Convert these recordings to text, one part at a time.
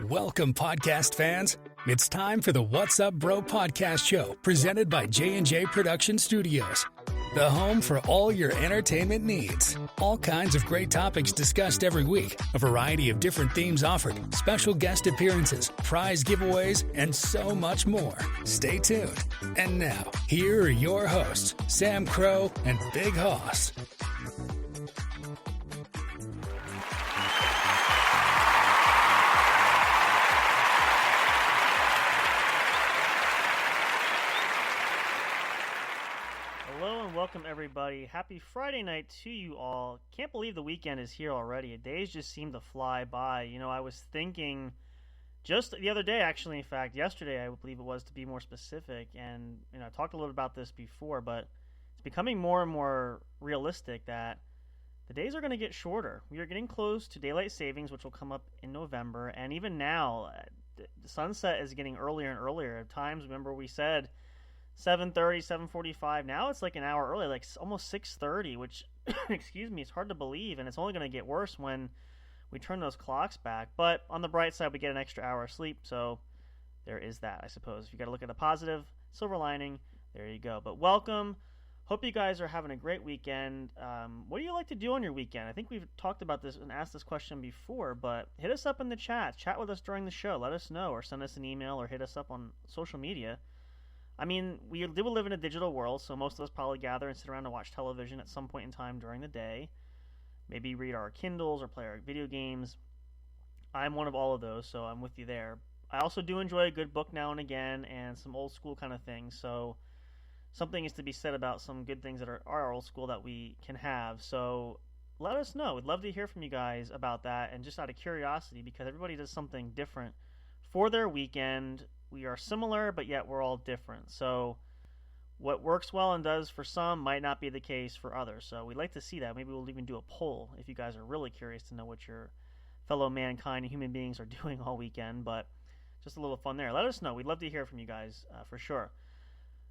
Welcome, podcast fans. It's time for the What's Up Bro podcast show, presented by J&J Production Studios, the home for all your entertainment needs. All kinds of great topics discussed every week, a variety of different themes offered, special guest appearances, prize giveaways, and so much more. Stay tuned. And now, here are your hosts, Sam Crow and Big Hoss. Welcome everybody. Happy Friday night to you all. Can't believe the weekend is here already. Days just seem to fly by. You know, I was thinking just the other day, actually, in fact, yesterday, I believe it was, to be more specific, and I talked a little about this before, but it's becoming more and more realistic that the days are going to get shorter. We are getting close to daylight savings, which will come up in November, and even now, the sunset is getting earlier and earlier. At times, remember we said 7:30, 7:45. Now it's like an hour early, like almost 6:30, which, excuse me, it's hard to believe, and it's only going to get worse when we turn those clocks back. But on the bright side, we get an extra hour of sleep, so there is that, I suppose. If you got to look at the positive, silver lining, there you go. But welcome. Hope you guys are having a great weekend. What do you like to do on your weekend? I think we've talked about this and asked this question before, but hit us up in the chat. Chat with us during the show. Let us know, or send us an email, or hit us up on social media. I mean, we do live in a digital world, so most of us probably gather and sit around and watch television at some point in time during the day. Maybe read our Kindles or play our video games. I'm one of all of those, so I'm with you there. I also do enjoy a good book now and again and some old school kind of things, so something is to be said about some good things that are old school that we can have. So let us know. We'd love to hear from you guys about that, and just out of curiosity, because everybody does something different for their weekend. We are similar, but yet we're all different. So what works well and does for some might not be the case for others. So we'd like to see that. Maybe we'll even do a poll if you guys are really curious to know what your fellow mankind and human beings are doing all weekend. But just a little fun there. Let us know. We'd love to hear from you guys for sure.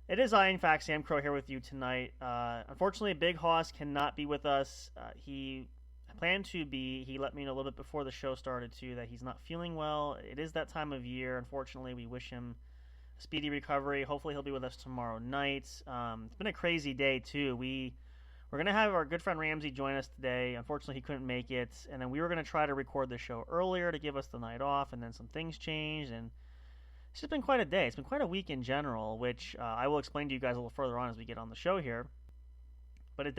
It is I, in fact, Sam Crow, here with you tonight. Unfortunately, Big Hoss cannot be with us. He planned to be. He let me know a little bit before the show started too that he's not feeling well. It is that time of year. Unfortunately, we wish him a speedy recovery. Hopefully he'll be with us tomorrow night. It's been a crazy day too. We're gonna have our good friend Ramsey join us today. Unfortunately, he couldn't make it, and then we were gonna try to record the show earlier to give us the night off, and then some things changed, and it's just been quite a day. It's been quite a week in general, which I will explain to you guys a little further on as we get on the show here. But it's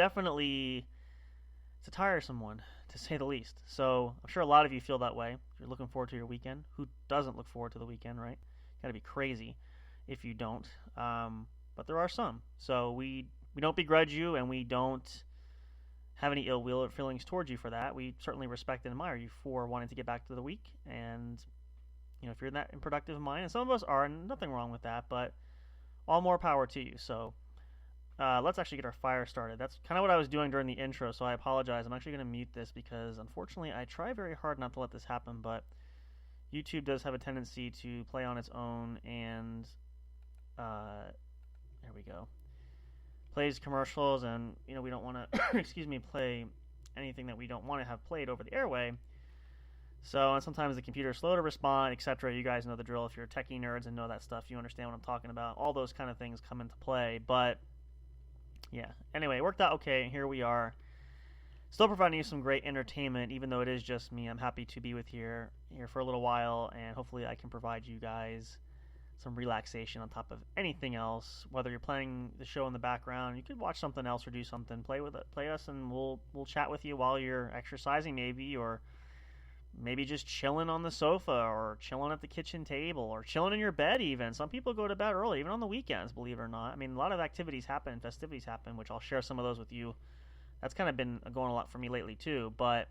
a tiresome one, to say the least. So I'm sure a lot of you feel that way. If you're looking forward to your weekend. Who doesn't look forward to the weekend, right? Got to be crazy if you don't. But there are some. So we don't begrudge you, and we don't have any ill will or feelings towards you for that. We certainly respect and admire you for wanting to get back to the week. And if you're in that productive mind, and some of us are, and nothing wrong with that, but all more power to you. So let's actually get our fire started. That's kind of what I was doing during the intro, so I apologize. I'm actually going to mute this because, unfortunately, I try very hard not to let this happen, but YouTube does have a tendency to play on its own, and there we go. Plays commercials, and we don't want to, play anything that we don't want to have played over the airway. So, and sometimes the computer's slow to respond, etc. You guys know the drill. If you're techie nerds and know that stuff, you understand what I'm talking about. All those kind of things come into play, but yeah, anyway, it worked out okay, and here we are. Still providing you some great entertainment, even though it is just me. I'm happy to be here for a little while, and hopefully I can provide you guys some relaxation on top of anything else. Whether you're playing the show in the background, you could watch something else or do something. Play us, and we'll chat with you while you're exercising maybe, or maybe just chilling on the sofa, or chilling at the kitchen table, or chilling in your bed even. Some people go to bed early, even on the weekends, believe it or not. I mean, a lot of activities happen, festivities happen, which I'll share some of those with you. That's kind of been going a lot for me lately too. But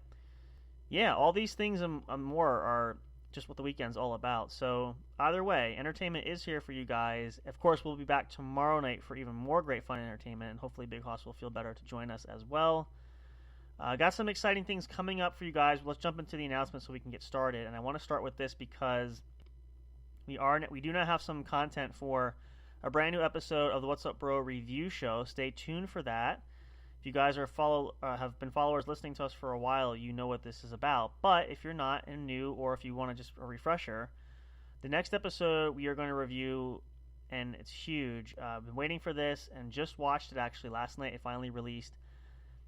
yeah, all these things and more are just what the weekend's all about. So either way, entertainment is here for you guys. Of course, we'll be back tomorrow night for even more great fun and entertainment, and hopefully Big Hoss will feel better to join us as well. Got some exciting things coming up for you guys. Let's jump into the announcement so we can get started. And I want to start with this because we do now have some content for a brand new episode of the What's Up Bro review show. Stay tuned for that. If you guys have been followers listening to us for a while, you know what this is about. But if you're not and new, or if you want to just a refresher, the next episode we are going to review, and it's huge. I've been waiting for this and just watched it actually last night. It finally released.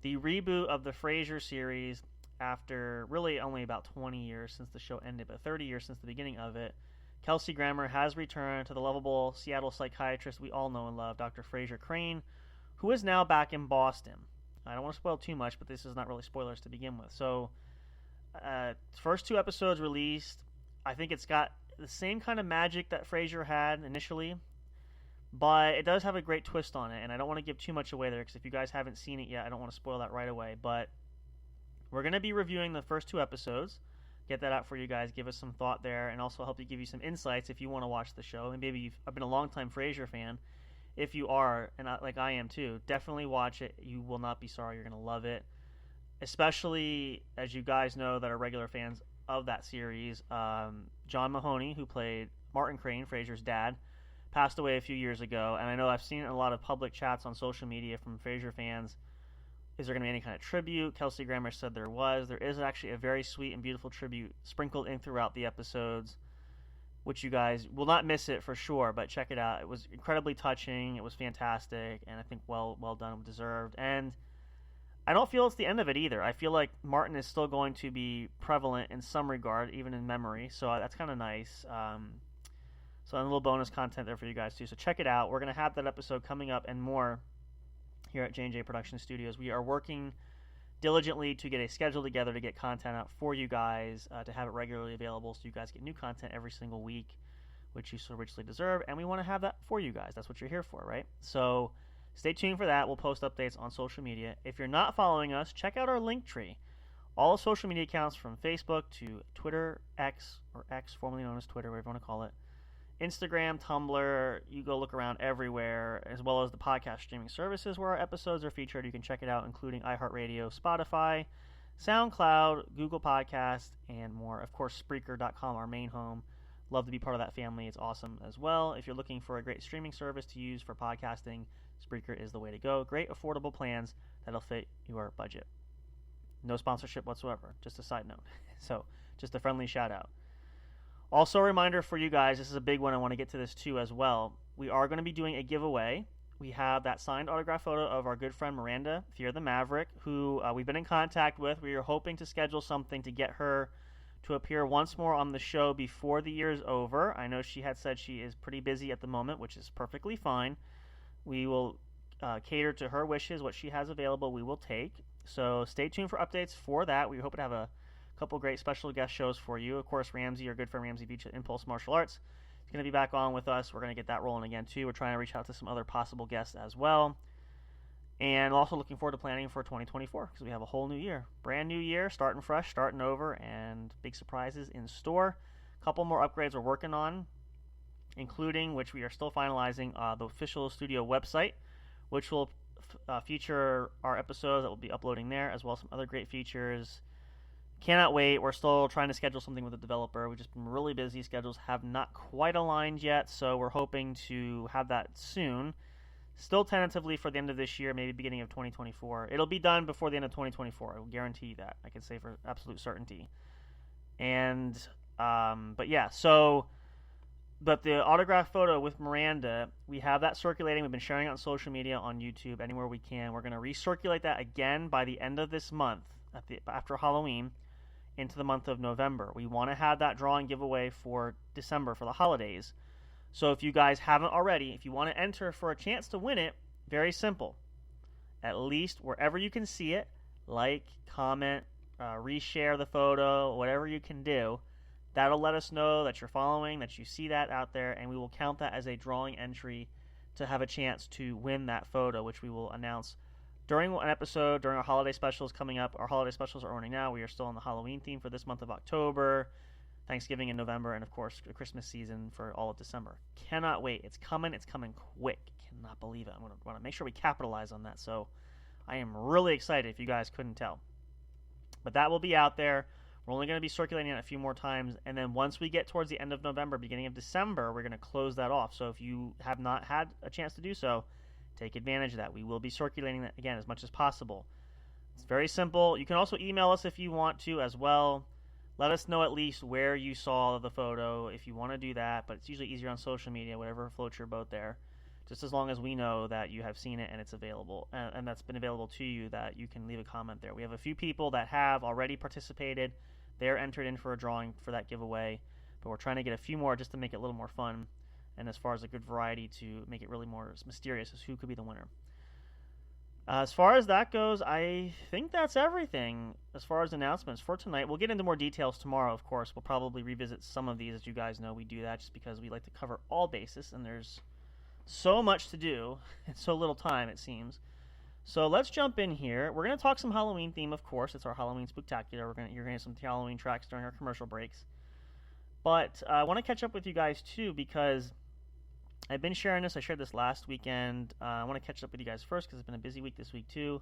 The reboot of the Frasier series after really only about 20 years since the show ended, but 30 years since the beginning of it. Kelsey Grammer has returned to the lovable Seattle psychiatrist we all know and love, Dr. Frasier Crane, who is now back in Boston. I don't want to spoil too much, but this is not really spoilers to begin with. So, first 2 episodes released. I think it's got the same kind of magic that Frasier had initially, but it does have a great twist on it, and I don't want to give too much away there, because if you guys haven't seen it yet, I don't want to spoil that right away. But we're going to be reviewing the first 2 episodes. Get that out for you guys, give us some thought there, and also help you give you some insights if you want to watch the show. And maybe you've been a long-time Frasier fan. If you are, and like I am too, definitely watch it. You will not be sorry. You're going to love it. Especially, as you guys know that are regular fans of that series, John Mahoney, who played Martin Crane, Frasier's dad, passed away a few years ago. And I know I've seen a lot of public chats on social media from Frasier fans. Is there going to be any kind of tribute? Kelsey Grammer said there was. There is actually a very sweet and beautiful tribute sprinkled in throughout the episodes, which you guys will not miss it for sure, but check it out. It was incredibly touching. It was fantastic, and I think well done, deserved. And I don't feel it's the end of it either. I feel like Martin is still going to be prevalent in some regard, even in memory, so that's kind of nice. So a little bonus content there for you guys too, so check it out. We're going to have that episode coming up and more here at J&J Production Studios. We are working diligently to get a schedule together to get content out for you guys, to have it regularly available so you guys get new content every single week, which you so richly deserve, and we want to have that for you guys. That's what you're here for, right? So stay tuned for that. We'll post updates on social media. If you're not following us, check out our link tree. All social media accounts from Facebook to Twitter, X, or X, formerly known as Twitter, whatever you want to call it, Instagram, Tumblr, you go look around everywhere, as well as the podcast streaming services where our episodes are featured. You can check it out, including iHeartRadio, Spotify, SoundCloud, Google Podcasts, and more. Of course, Spreaker.com, our main home. Love to be part of that family. It's awesome as well. If you're looking for a great streaming service to use for podcasting, Spreaker is the way to go. Great affordable plans that'll fit your budget. No sponsorship whatsoever. Just a side note. So, just a friendly shout out. Also, a reminder for you guys, this is a big one. I want to get to this too as well. We are going to be doing a giveaway. We have that signed autograph photo of our good friend Miranda, Fear the Maverick, who we've been in contact with. We are hoping to schedule something to get her to appear once more on the show before the year is over. I know she had said she is pretty busy at the moment, which is perfectly fine. We will cater to her wishes. What she has available, we will take. So stay tuned for updates for that. We hope to have a couple great special guest shows for you. Of course, Ramsey, our good friend Ramsey Beach at Impulse Martial Arts, is going to be back on with us. We're going to get that rolling again too. We're trying to reach out to some other possible guests as well. And also looking forward to planning for 2024, because we have a whole new year. Brand new year, starting fresh, starting over, and big surprises in store. A couple more upgrades we're working on, including, which we are still finalizing, the official studio website, which will feature our episodes that we'll be uploading there, as well as some other great features. Cannot wait. We're still trying to schedule something with the developer. We've just been really busy. Schedules have not quite aligned yet, so we're hoping to have that soon. Still tentatively for the end of this year, maybe beginning of 2024. It'll be done before the end of 2024. I will guarantee you that. I can say for absolute certainty. And, but yeah, so, but the autograph photo with Miranda, we have that circulating. We've been sharing it on social media, on YouTube, anywhere we can. We're going to recirculate that again by the end of this month, after Halloween, into the month of November. We want to have that drawing giveaway for December, for the holidays. So if you guys haven't already, if you want to enter for a chance to win it, very simple. At least wherever you can see it, like, comment, reshare the photo, whatever you can do. That'll let us know that you're following, that you see that out there, and we will count that as a drawing entry to have a chance to win that photo, which we will announce during an episode, during our holiday specials coming up. Our holiday specials are running now. We are still on the Halloween theme for this month of October, Thanksgiving in November, and of course the Christmas season for all of December. Cannot wait. It's coming quick. Cannot believe it. I want to make sure we capitalize on that. So I am really excited, if you guys couldn't tell. But that will be out there. We're only going to be circulating it a few more times, and then once we get towards the end of November, beginning of December, we're going to close that off. So if you have not had a chance to do so, take advantage of that. We will be circulating that again as much as possible. It's very simple. You can also email us if you want to as well. Let us know at least where you saw the photo if you want to do that, but it's usually easier on social media, whatever floats your boat there. Just as long as we know that you have seen it and it's available, and that's been available to you, that you can leave a comment there. We have a few people that have already participated. They're entered in for a drawing for that giveaway, but we're trying to get a few more just to make it a little more fun, and as far as a good variety to make it really more mysterious as who could be the winner. As far as that goes, I think that's everything as far as announcements for tonight. We'll get into more details tomorrow, of course. We'll probably revisit some of these. As you guys know, we do that just because we like to cover all bases, and there's so much to do and so little time, it seems. So let's jump in here. We're going to talk some Halloween theme, of course. It's our Halloween Spooktacular. You're going to hear some Halloween tracks during our commercial breaks. But I want to catch up with you guys, too, because I've been sharing this. I shared this last weekend. I want to catch up with you guys first because it's been a busy week this week too.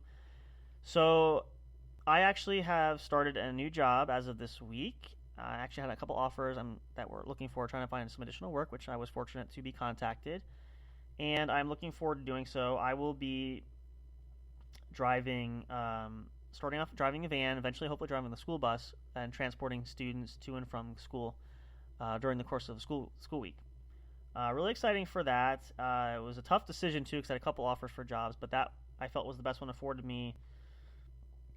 So I actually have started a new job as of this week. I actually had a couple offers that we're looking for, trying to find some additional work, which I was fortunate to be contacted. And I'm looking forward to doing so. I will be driving, starting off driving a van, eventually hopefully driving the school bus, and transporting students to and from school during the course of the school week. Really exciting for that. It was a tough decision, too, because I had a couple offers for jobs, but that I felt was the best one afforded me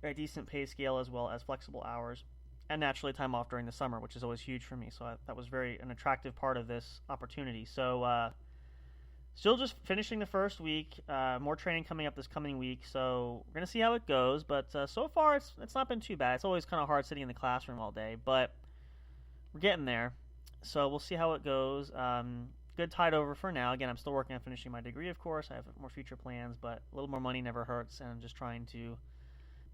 a decent pay scale as well as flexible hours, and naturally time off during the summer, which is always huge for me. So that was an attractive part of this opportunity. So still just finishing the first week, more training coming up this coming week, so we're going to see how it goes. But so far, it's not been too bad. It's always kind of hard sitting in the classroom all day, but we're getting there. So we'll see how it goes. Good tide over for now. Again, I'm still working on finishing my degree, of course. I have more future plans, but a little more money never hurts, and I'm just trying to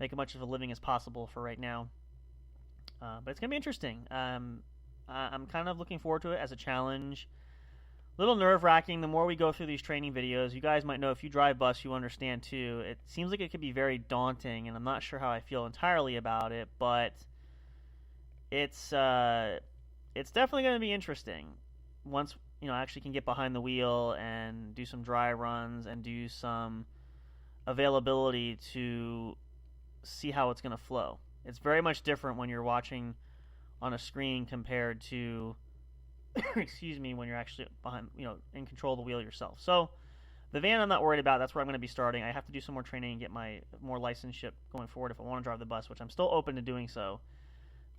make as much of a living as possible for right now. But it's going to be interesting. I'm kind of looking forward to it as a challenge. A little nerve-wracking the more we go through these training videos. You guys might know if you drive bus, you understand too. It seems like it could be very daunting, and I'm not sure how I feel entirely about it, but it's definitely going to be interesting once I actually can get behind the wheel and do some dry runs and do some availability to see how it's going to flow. It's very much different when you're watching on a screen compared to excuse me, when you're actually behind, in control of the wheel yourself. So the van I'm not worried about. That's where I'm going to be starting. I have to do some more training and get my more licenseship going forward if I want to drive the bus, which I'm still open to doing so.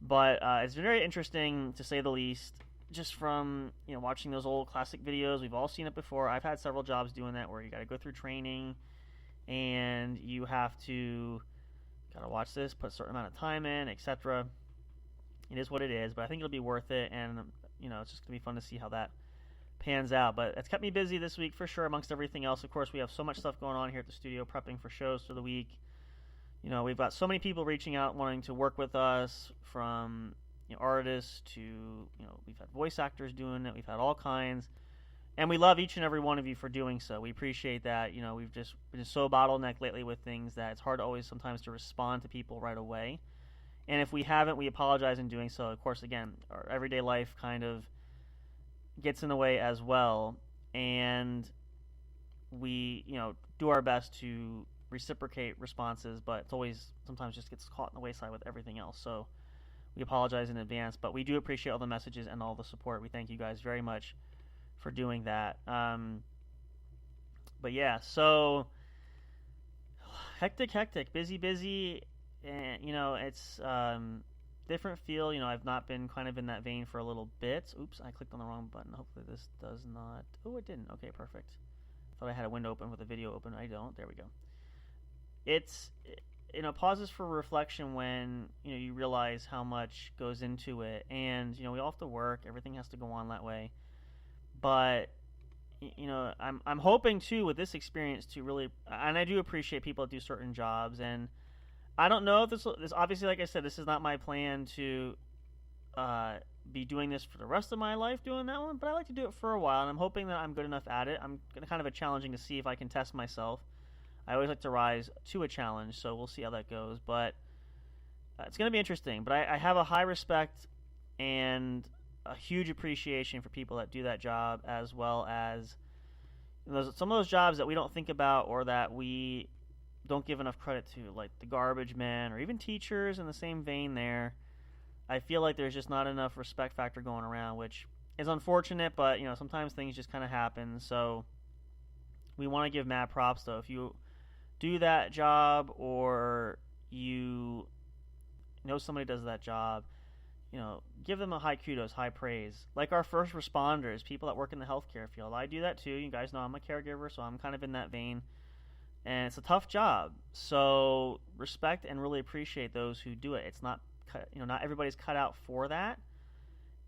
But it's been very interesting, to say the least, just from watching those old classic videos. We've all seen it before. I've had several jobs doing that where you got to go through training and you have to watch this, put a certain amount of time in, etc. It is what it is, but I think it'll be worth it, and it's just gonna be fun to see how that pans out. But it's kept me busy this week for sure, amongst everything else. Of course, we have so much stuff going on here at the studio, prepping for shows for the week. We've got so many people reaching out wanting to work with us, from artists to we've had voice actors doing it. We've had all kinds, and we love each and every one of you for doing so. We appreciate that. We've just been so bottlenecked lately with things that it's hard always sometimes to respond to people right away. And if we haven't, we apologize in doing so. Of course, again, our everyday life kind of gets in the way as well, and we do our best to reciprocate responses, but it's always sometimes just gets caught in the wayside with everything else. So we apologize in advance, but we do appreciate all the messages and all the support. We thank you guys very much for doing that. But yeah, so hectic, busy, and it's different feel. I've not been kind of in that vein for a little bit. Oops, I clicked on the wrong button. Hopefully this does not. Oh, it didn't. Okay, perfect. Thought I had a window open with a video open. I don't. There we go. It's pauses for reflection when you realize how much goes into it, and we all have to work. Everything has to go on that way. But I'm hoping too with this experience to really, and I do appreciate people that do certain jobs, and I don't know if this obviously, like I said, this is not my plan to be doing this for the rest of my life, doing that one, but I like to do it for a while, and I'm hoping that I'm good enough at it. I'm kind of challenging to see if I can test myself. I always like to rise to a challenge, so we'll see how that goes. But it's going to be interesting. But I have a high respect and a huge appreciation for people that do that job, as well as some of those jobs that we don't think about or that we don't give enough credit to, like the garbage men or even teachers in the same vein there. I feel like there's just not enough respect factor going around, which is unfortunate, but sometimes things just kind of happen. So we want to give mad props, though. If you do that job or you know somebody does that job, give them a high kudos, high praise. Like our first responders, people that work in the healthcare field. I do that too. You guys know I'm a caregiver, so I'm kind of in that vein. And it's a tough job. So respect and really appreciate those who do it. It's not, not everybody's cut out for that.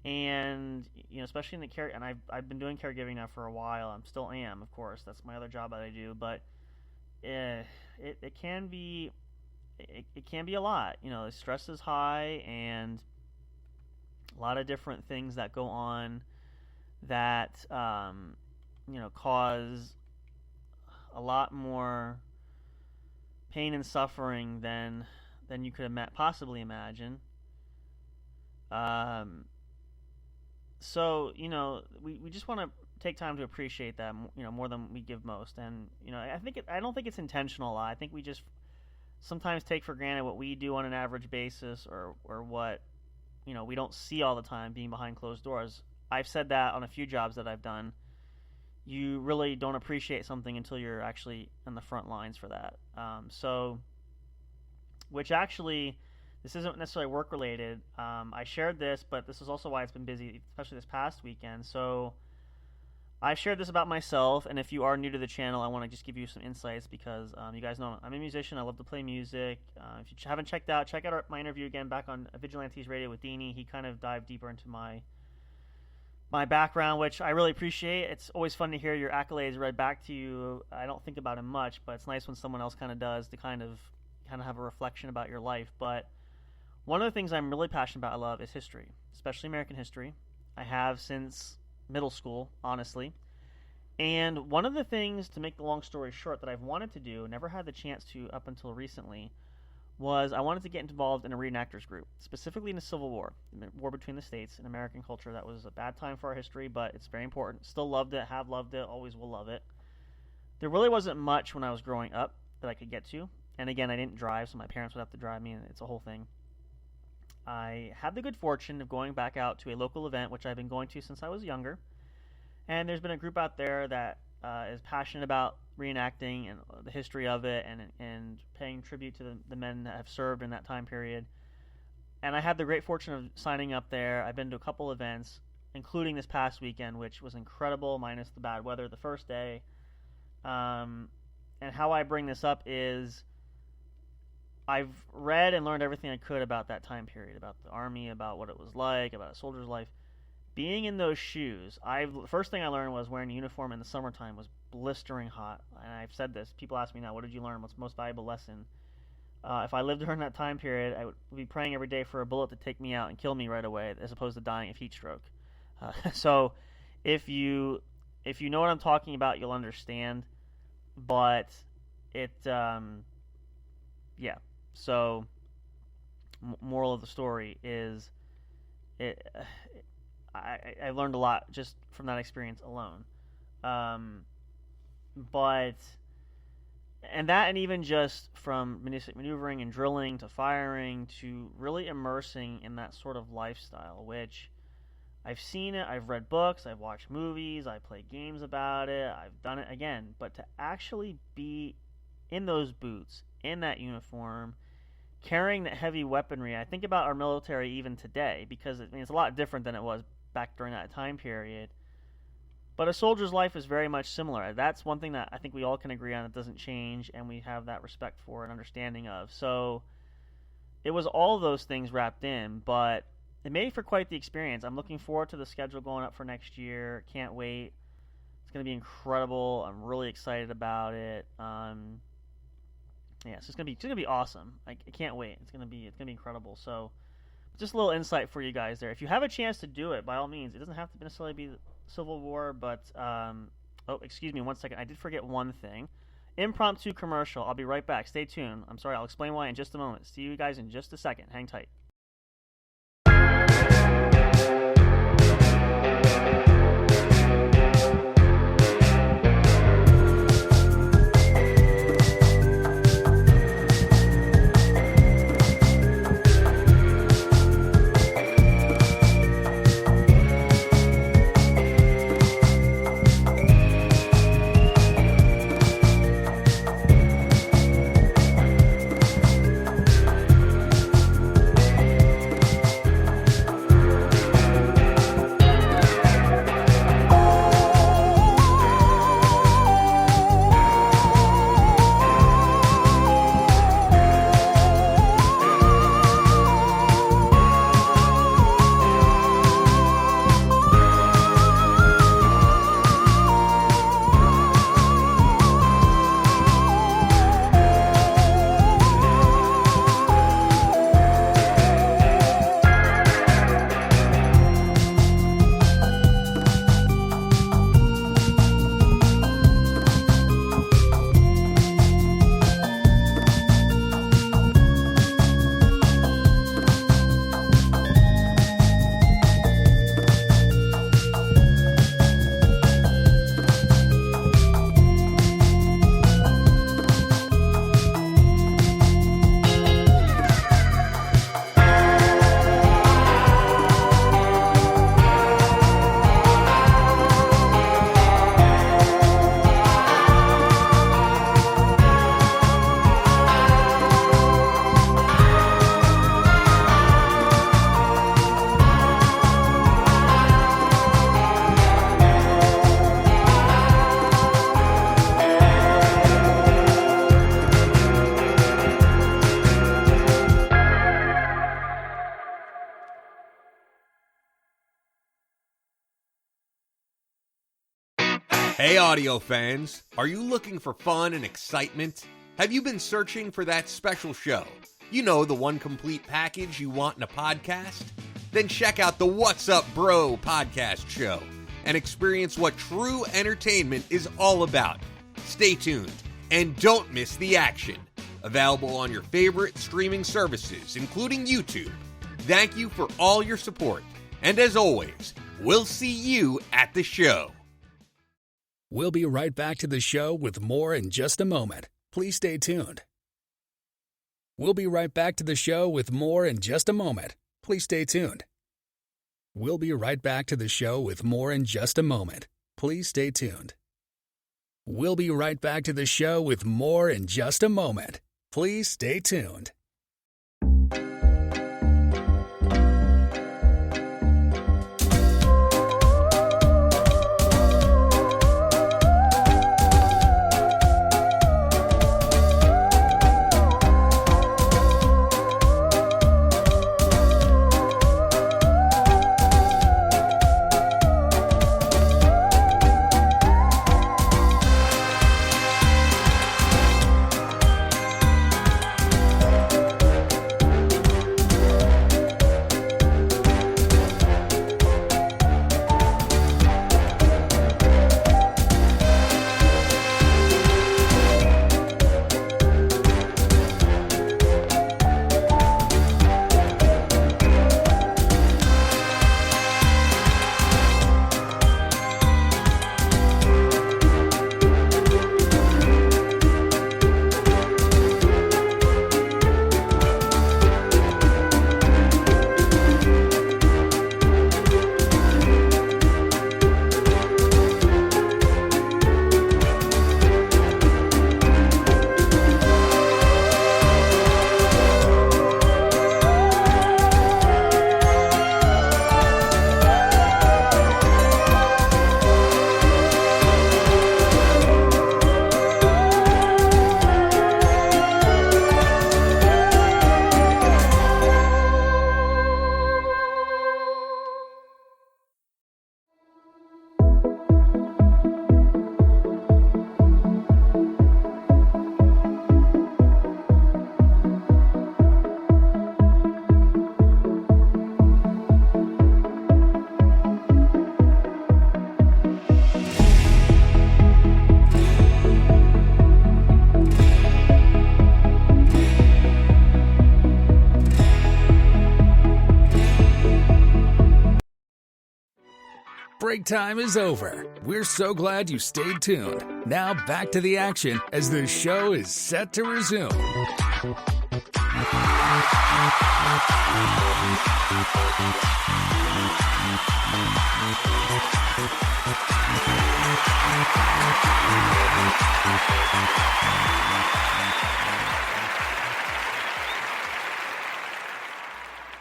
And, especially in the care, and I've been doing caregiving now for a while. I'm still am, of course. That's my other job that I do. But it can be, it can be a lot. The stress is high, and a lot of different things that go on that cause a lot more pain and suffering than you could possibly imagine. So we just want to take time to appreciate that more than we give most. And I don't think it's intentional a lot. I think we just sometimes take for granted what we do on an average basis, or what we don't see all the time being behind closed doors. I've said that on a few jobs that I've done. You really don't appreciate something until you're actually in the front lines for that. Which actually, this isn't necessarily work related. I shared this, but this is also why it's been busy, especially this past weekend. So I've shared this about myself, and if you are new to the channel, I want to just give you some insights because you guys know I'm a musician. I love to play music. If you haven't check out my interview again back on Vigilantes Radio with Deanie. He kind of dived deeper into my background, which I really appreciate. It's always fun to hear your accolades read back to you. I don't think about it much, but it's nice when someone else kind of does, to kind of have a reflection about your life. But one of the things I'm really passionate about, I love, is history, especially American history. I have since middle school, honestly. And one of the things, to make the long story short, that I've wanted to do, never had the chance to up until recently, was I wanted to get involved in a reenactors group, specifically in the Civil War, the war between the states and American culture. That was a bad time for our history, but it's very important. Still loved it, have loved it, always will love it. There really wasn't much when I was growing up that I could get to. And again, I didn't drive, so my parents would have to drive me, and it's a whole thing. I had the good fortune of going back out to a local event, which I've been going to since I was younger. And there's been a group out there that is passionate about reenacting and the history of it, and paying tribute to the men that have served in that time period. And I had the great fortune of signing up there. I've been to a couple events, including this past weekend, which was incredible, minus the bad weather the first day. And how I bring this up is I've read and learned everything I could about that time period, about the Army, about what it was like, about a soldier's life. Being in those shoes, the first thing I learned was wearing a uniform in the summertime was blistering hot. And I've said this. People ask me now, what did you learn? What's the most valuable lesson? If I lived during that time period, I would be praying every day for a bullet to take me out and kill me right away, as opposed to dying of heat stroke. So if you know what I'm talking about, you'll understand. But yeah. So moral of the story is, I learned a lot just from that experience alone. And even just from maneuvering and drilling to firing to really immersing in that sort of lifestyle, which I've seen it, I've read books, I've watched movies, I play games about it, I've done it again. But to actually be in those boots, in that uniform, carrying that heavy weaponry, I think about our military even today, because it's a lot different than it was back during that time period. But a soldier's life is very much similar. That's one thing that I think we all can agree on. It doesn't change, and we have that respect for and understanding of. So it was all of those things wrapped in, but it made for quite the experience. I'm looking forward to the schedule going up for next year. Can't wait. It's going to be incredible. I'm really excited about it. Yeah, so it's gonna be awesome. I can't wait. It's gonna be incredible. So, just a little insight for you guys there. If you have a chance to do it, by all means, it doesn't have to necessarily be the Civil War. But oh, excuse me, 1 second. I did forget one thing. Impromptu commercial. I'll be right back. Stay tuned. I'm sorry. I'll explain why in just a moment. See you guys in just a second. Hang tight. Hey audio fans, are you looking for fun and excitement? Have you been searching for that special show? You know, the one complete package you want in a podcast? Then check out the What's Up Bro podcast show and experience what true entertainment is all about. Stay tuned and don't miss the action. Available on your favorite streaming services, including YouTube. Thank you for all your support. And as always, we'll see you at the show. We'll be right back to the show with more in just a moment. Please stay tuned. We'll be right back to the show with more in just a moment. Please stay tuned. We'll be right back to the show with more in just a moment. Please stay tuned. We'll be right back to the show with more in just a moment. Please stay tuned. Break time is over. We're so glad you stayed tuned. Now back to the action as the show is set to resume.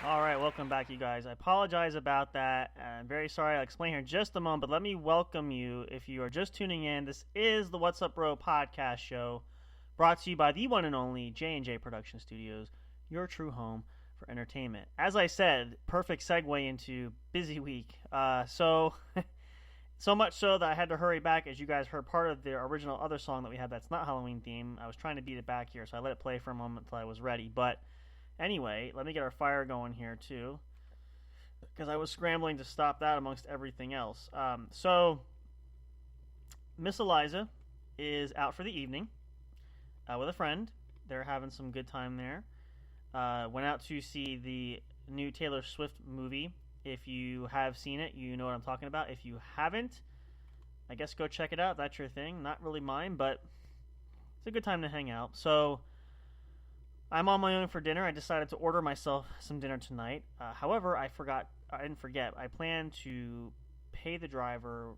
All right, welcome back, you guys. I apologize about that. I'm very sorry. I'll explain here in just a moment, but let me welcome you. If you are just tuning in, this is the What's Up Bro podcast show, brought to you by the one and only J&J Production Studios, your true home for entertainment. As I said, perfect segue into busy week. So much so that I had to hurry back, as you guys heard part of the original other song that we had that's not Halloween themed. I was trying to beat it back here, so I let it play for a moment until I was ready, but anyway, let me get our fire going here, too, because I was scrambling to stop that amongst everything else. So, Miss Eliza is out for the evening with a friend. They're having some good time there. Went out to see the new Taylor Swift movie. If you have seen it, you know what I'm talking about. If you haven't, I guess go check it out. That's your thing. Not really mine, but it's a good time to hang out. So, I'm on my own for dinner. I decided to order myself some dinner tonight. However, I didn't forget. I planned to pay the driver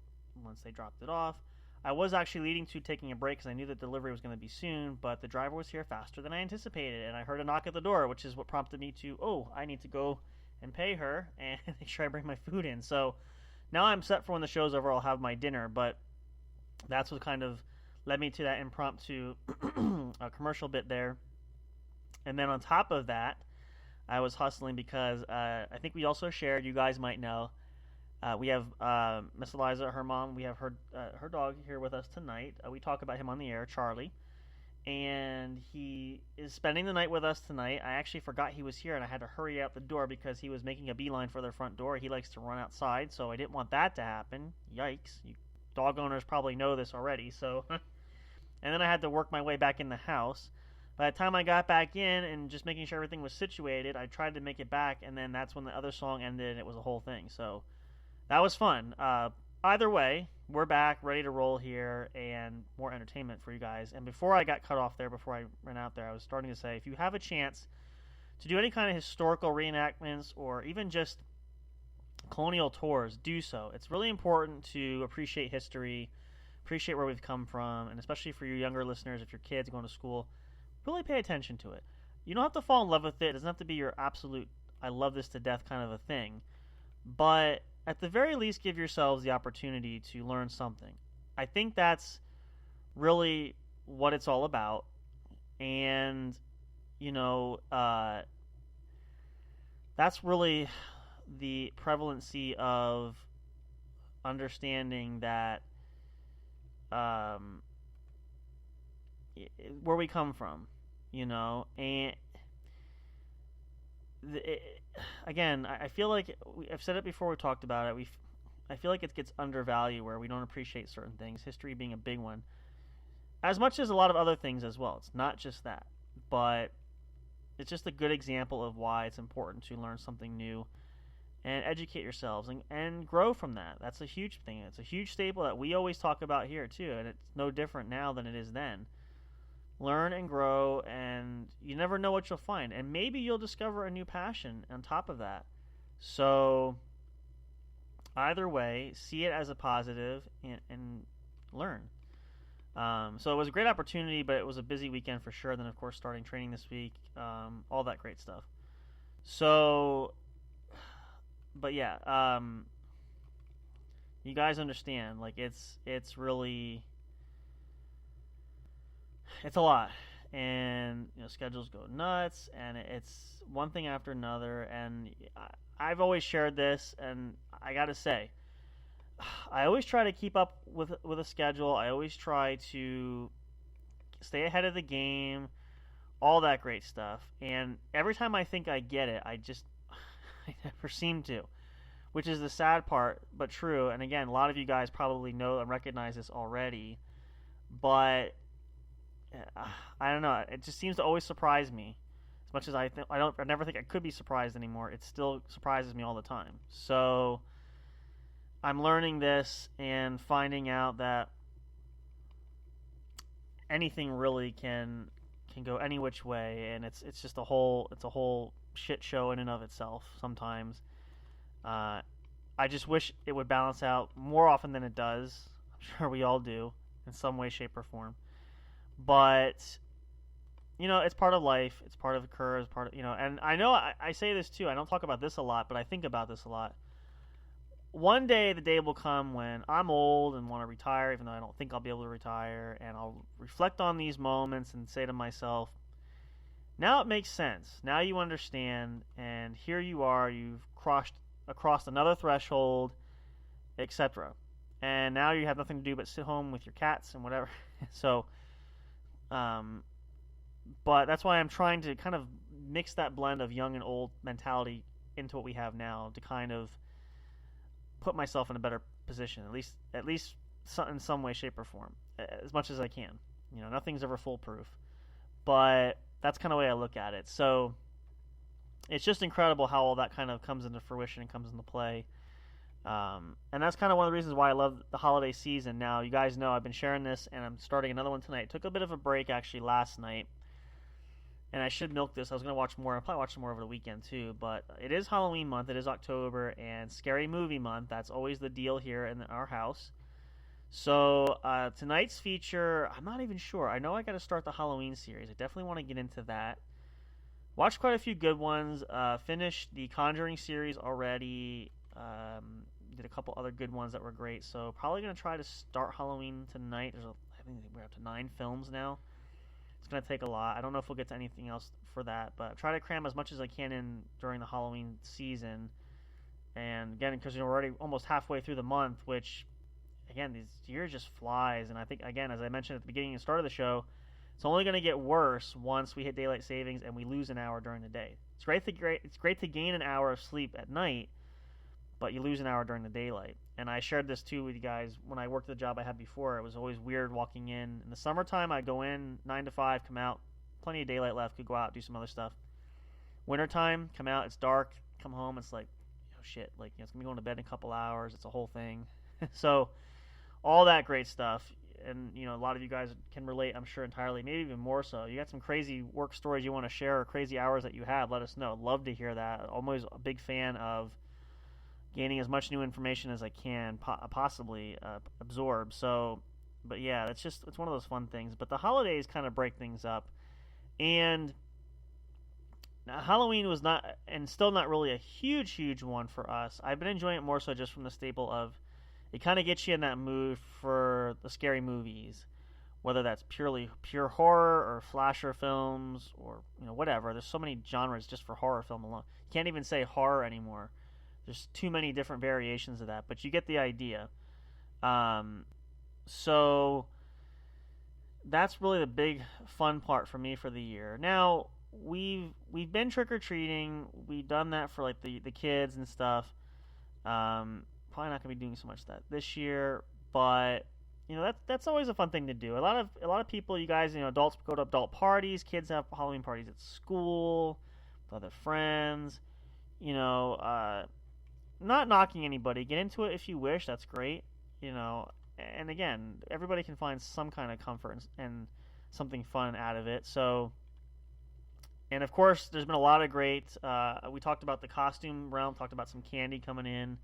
once they dropped it off. I was actually leading to taking a break because I knew the delivery was going to be soon, but the driver was here faster than I anticipated, and I heard a knock at the door, which is what prompted me to, I need to go and pay her and make sure I bring my food in. So now I'm set for when the show's over. I'll have my dinner, but that's what kind of led me to that impromptu commercial bit there. And then on top of that, I was hustling because I think we also shared, you guys might know, We have Miss Eliza, her mom. We have her dog here with us tonight. We talk about him on the air, Charlie, and he is spending the night with us tonight. I actually forgot he was here, and I had to hurry out the door because he was making a beeline for their front door. He likes to run outside, so I didn't want that to happen. Yikes! You dog owners probably know this already. So, and then I had to work my way back in the house. By the time I got back in and just making sure everything was situated, I tried to make it back, and then that's when the other song ended, and it was a whole thing. So that was fun. Either way, we're back, ready to roll here, and more entertainment for you guys. And before I got cut off there, before I ran out there, I was starting to say, if you have a chance to do any kind of historical reenactments or even just colonial tours, do so. It's really important to appreciate history, appreciate where we've come from, and especially for your younger listeners, if your kids going to school, really pay attention to it. You don't have to fall in love with it. It doesn't have to be your absolute, I love this to death kind of a thing. But at the very least, give yourselves the opportunity to learn something. I think that's really what it's all about. And, that's really the prevalency of understanding that where we come from, and again, I feel like I've said it before. We talked about it. I feel like it gets undervalued where we don't appreciate certain things. History being a big one, as much as a lot of other things as well. It's not just that, but it's just a good example of why it's important to learn something new and educate yourselves and grow from that. That's a huge thing. It's a huge staple that we always talk about here too, and it's no different now than it is then. Learn and grow, and you never know what you'll find. And maybe you'll discover a new passion on top of that. So either way, see it as a positive and learn. So it was a great opportunity, but it was a busy weekend for sure. Then, of course, starting training this week, all that great stuff. So, but yeah, you guys understand. Like, it's really... It's a lot, and schedules go nuts, and it's one thing after another. And I've always shared this, and I gotta say, I always try to keep up with a schedule. I always try to stay ahead of the game, all that great stuff. And every time I think I get it, I never seem to, which is the sad part, but true. And again, a lot of you guys probably know and recognize this already, but I don't know. It just seems to always surprise me. As much as I never think I could be surprised anymore. It still surprises me all the time. So I'm learning this and finding out that anything really can go any which way, and it's just a whole shit show in and of itself sometimes. I just wish it would balance out more often than it does. I'm sure we all do in some way, shape, or form. But, it's part of life. It's part of the curve. It's part of, and I know I say this too. I don't talk about this a lot, but I think about this a lot. One day, the day will come when I'm old and want to retire, even though I don't think I'll be able to retire, and I'll reflect on these moments and say to myself, now it makes sense. Now you understand, and here you are. You've crossed another threshold, etc. And now you have nothing to do but sit home with your cats and whatever. So... but that's why I'm trying to kind of mix that blend of young and old mentality into what we have now to kind of put myself in a better position, at least in some way, shape, or form, as much as I can. Nothing's ever foolproof, but that's kind of the way I look at it. So it's just incredible how all that kind of comes into fruition and comes into play. And that's kind of one of the reasons why I love the holiday season. Now, you guys know I've been sharing this, and I'm starting another one tonight. Took a bit of a break, actually, last night, and I should milk this. I was going to watch more. I'll probably watch some more over the weekend, too, but it is Halloween month. It is October, and Scary Movie month. That's always the deal here in our house. So, tonight's feature, I'm not even sure. I know I got to start the Halloween series. I definitely want to get into that. Watched quite a few good ones. Finished the Conjuring series already. Did a couple other good ones that were great, so probably going to try to start Halloween tonight. I think we're up to 9 films now. It's going to take a lot. I don't know if we'll get to anything else for that, but try to cram as much as I can in during the Halloween season And again, because we're already almost halfway through the month, which, again, this year just flies. And I think, again, as I mentioned at the beginning and start of the show, it's only going to get worse once we hit daylight savings and we lose an hour during the day. It's great to gain an hour of sleep at night, but you lose an hour during the daylight. And I shared this too with you guys when I worked the job I had before. It was always weird walking in. In the summertime, I'd go in 9 to 5, come out, plenty of daylight left, could go out, do some other stuff. Wintertime, come out, it's dark, come home, it's like, oh shit, like, it's going to be going to bed in a couple hours. It's a whole thing. So all that great stuff. And, a lot of you guys can relate, I'm sure, entirely, maybe even more so. You got some crazy work stories you want to share or crazy hours that you had, let us know. I'd love to hear that. I'm always a big fan of gaining as much new information as I can possibly absorb. So, but yeah, it's one of those fun things. But the holidays kind of break things up. And now, Halloween was not, and still not really a huge one for us. I've been enjoying it more so just from the staple of, it kind of gets you in that mood for the scary movies, whether that's pure horror or slasher films or whatever. There's so many genres just for horror film alone. You can't even say horror anymore. There's too many different variations of that, but you get the idea. So that's really the big fun part for me for the year. Now we've been trick or treating. We've done that for like the kids and stuff. Probably not gonna be doing so much of that this year, but that's always a fun thing to do. A lot of people, you guys, adults go to adult parties, kids have Halloween parties at school with other friends. Not knocking anybody. Get into it if you wish. That's great. And again, everybody can find some kind of comfort and something fun out of it. So, and of course, there's been a lot of great. We talked about the costume realm. Talked about some candy coming in.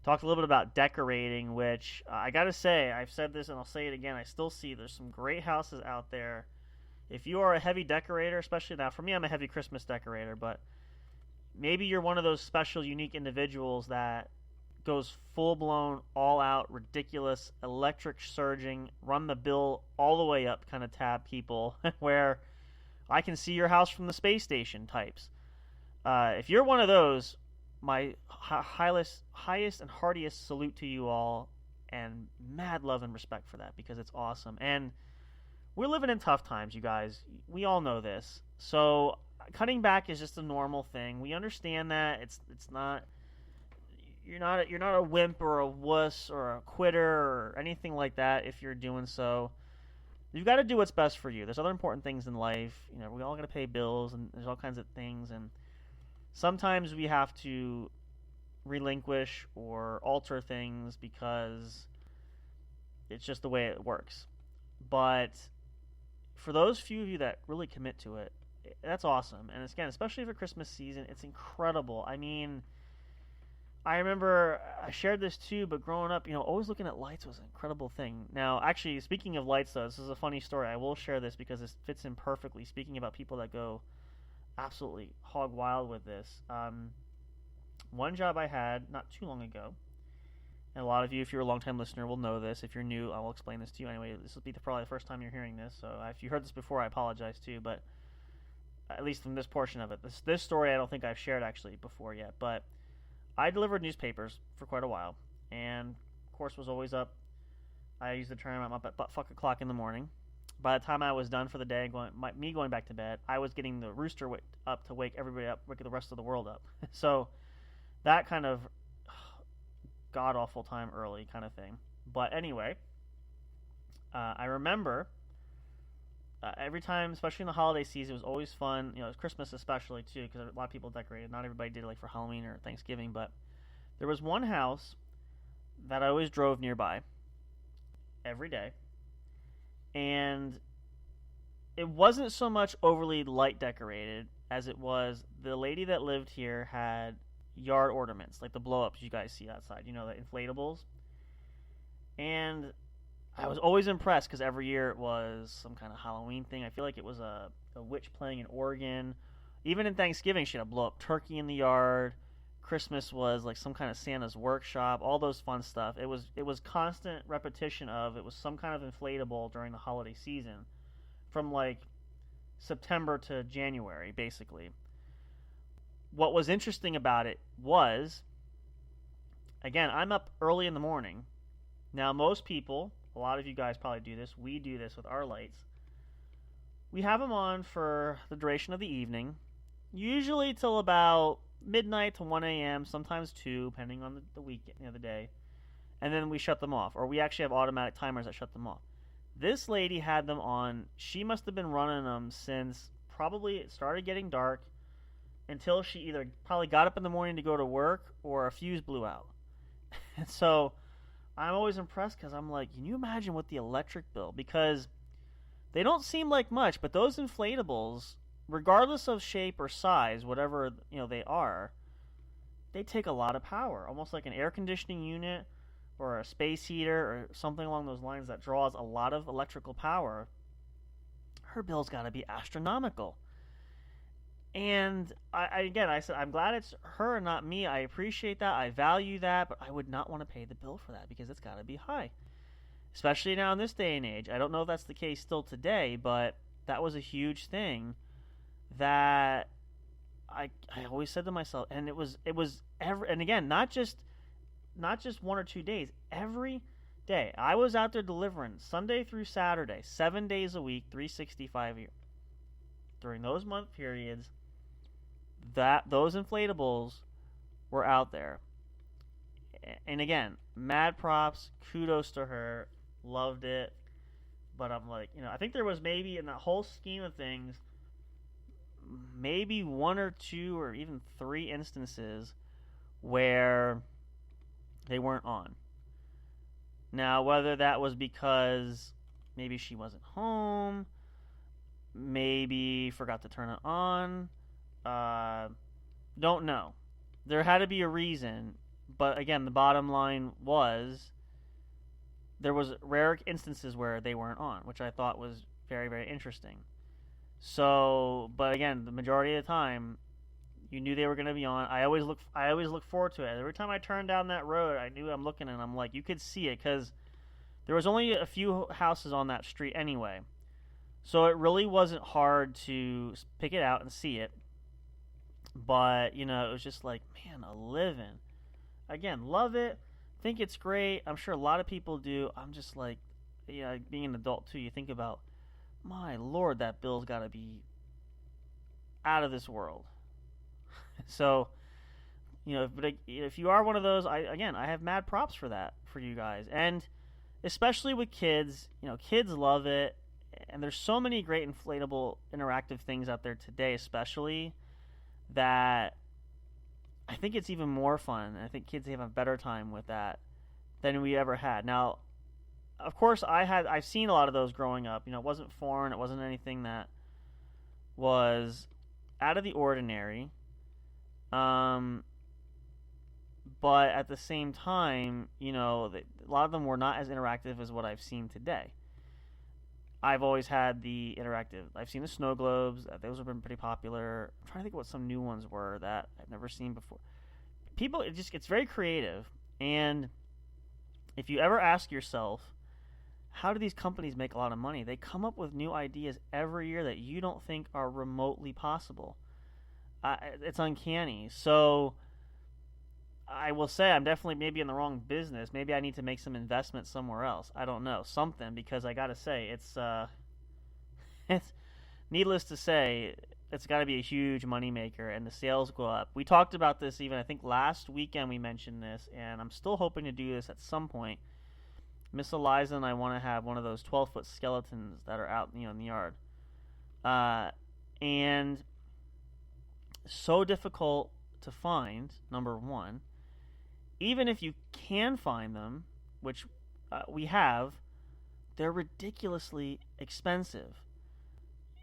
Talked a little bit about decorating, which I got to say, I've said this and I'll say it again. I still see there's some great houses out there. If you are a heavy decorator, especially now, for me, I'm a heavy Christmas decorator, but maybe you're one of those special, unique individuals that goes full-blown, all-out, ridiculous, electric surging, run the bill all the way up kind of tab people, where I can see your house from the space station types. If you're one of those, my highest and heartiest salute to you all, and mad love and respect for that, because it's awesome. And we're living in tough times, you guys. We all know this. So cutting back is just a normal thing. We understand that. It's not. You're not a wimp or a wuss or a quitter or anything like that. If you're doing so, you've got to do what's best for you. There's other important things in life. We all got to pay bills, and there's all kinds of things. And sometimes we have to relinquish or alter things because it's just the way it works. But for those few of you that really commit to it, that's awesome. And again, especially for Christmas season, it's incredible. I mean, I remember I shared this too, but growing up, always looking at lights was an incredible thing. Now, actually, speaking of lights, though, this is a funny story. I will share this because this fits in perfectly. Speaking about people that go absolutely hog wild with this. One job I had not too long ago, and a lot of you, if you're a long-time listener, will know this. If you're new, I will explain this to you anyway. This will be probably the first time you're hearing this, so if you heard this before, I apologize too, but at least from this portion of it. This story I don't think I've shared actually before yet, but I delivered newspapers for quite a while, and of course was always up. I use the term, I'm up at butt-fuck o'clock in the morning. By the time I was done for the day, going back to bed, I was getting the rooster up to wake everybody up, wake the rest of the world up. So that kind of god-awful time early kind of thing. But anyway, I remember every time, especially in the holiday season, it was always fun. Christmas especially too, because a lot of people decorated. Not everybody did it like for Halloween or Thanksgiving, but there was one house that I always drove nearby every day, and it wasn't so much overly light decorated as it was the lady that lived here had yard ornaments, like the blow-ups you guys see outside, the inflatables. And I was always impressed because every year it was some kind of Halloween thing. I feel like it was a witch playing an organ. Even in Thanksgiving, she had a blow-up turkey in the yard. Christmas was like some kind of Santa's workshop, all those fun stuff. It was constant repetition of it was some kind of inflatable during the holiday season from like September to January, basically. What was interesting about it was again, I'm up early in the morning. Now, most people, a lot of you guys probably do this. We do this with our lights. We have them on for the duration of the evening, usually till about midnight to 1 a.m., sometimes 2, depending on the week, the day. And then we shut them off, or we actually have automatic timers that shut them off. This lady had them on. She must have been running them since probably it started getting dark until she either probably got up in the morning to go to work or a fuse blew out. And so I'm always impressed because I'm like, can you imagine what the electric bill? Because they don't seem like much, but those inflatables, regardless of shape or size, whatever they are, they take a lot of power, almost like an air conditioning unit or a space heater or something along those lines that draws a lot of electrical power. Her bill's got to be astronomical. And I said, I'm glad it's her and not me. I appreciate that. I value that, but I would not want to pay the bill for that because it's got to be high. Especially now in this day and age. I don't know if that's the case still today, but that was a huge thing that I always said to myself, and it was and again, not just 1 or 2 days, every day. I was out there delivering Sunday through Saturday, 7 days a week, 365 a year. During those month periods, those inflatables were out there. And again, mad props, kudos to her, loved it. But I'm like, I think there was maybe in the whole scheme of things, maybe 1 or 2 or even 3 instances where they weren't on. Now, whether that was because maybe she wasn't home, maybe forgot to turn it on, don't know. There had to be a reason, but again, the bottom line was there was rare instances where they weren't on, which I thought was very, very interesting. So, but again, the majority of the time, you knew they were going to be on. I always look forward to it. Every time I turned down that road, I knew I'm looking, and I'm like, you could see it because there was only a few houses on that street anyway. So it really wasn't hard to pick it out and see it. But, it was just like, man, a living. Again, love it. Think it's great. I'm sure a lot of people do. I'm just like, being an adult too, you think about, my Lord, that bill's got to be out of this world. So, but if you are one of those, I have mad props for that for you guys. And especially with kids, kids love it. And there's so many great inflatable interactive things out there today, especially, that I think it's even more fun. I think kids have a better time with that than we ever had. Now, of course, I've seen a lot of those growing up. It wasn't foreign. It wasn't anything that was out of the ordinary. But at the same time, a lot of them were not as interactive as what I've seen today. I've always had the interactive. I've seen the snow globes. Those have been pretty popular. I'm trying to think what some new ones were that I've never seen before. It's very creative. And if you ever ask yourself, how do these companies make a lot of money? They come up with new ideas every year that you don't think are remotely possible. It's uncanny. So I will say I'm definitely maybe in the wrong business. Maybe I need to make some investment somewhere else. I don't know. Something, because I got to say, it's needless to say, it's got to be a huge moneymaker, and the sales go up. We talked about this even, I think, last weekend we mentioned this, and I'm still hoping to do this at some point. Miss Eliza and I want to have one of those 12-foot skeletons that are out in the yard. And so difficult to find, number one. Even if you can find them, which we have, they're ridiculously expensive.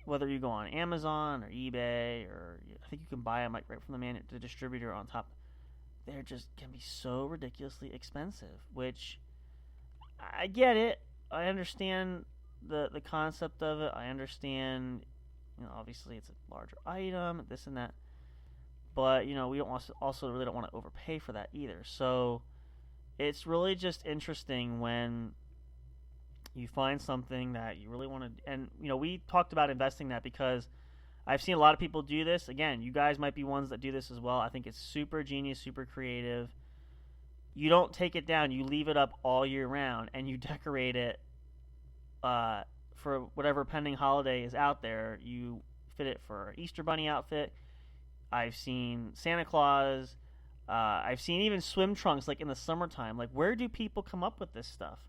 Whether you go on Amazon or eBay, or I think you can buy them right from the distributor on top, they're just can be so ridiculously expensive. Which I get it. I understand the concept of it. I understand, obviously it's a larger item, this and that. But, we don't also really don't want to overpay for that either. So it's really just interesting when you find something that you really want to. And, we talked about investing that because I've seen a lot of people do this. Again, you guys might be ones that do this as well. I think it's super genius, super creative. you don't take it down. You leave it up all year round, and you decorate it for whatever pending holiday is out there. You fit it for an Easter Bunny outfit. I've seen Santa Claus. I've seen even swim trunks, like in the summertime. Like, where do people come up with this stuff?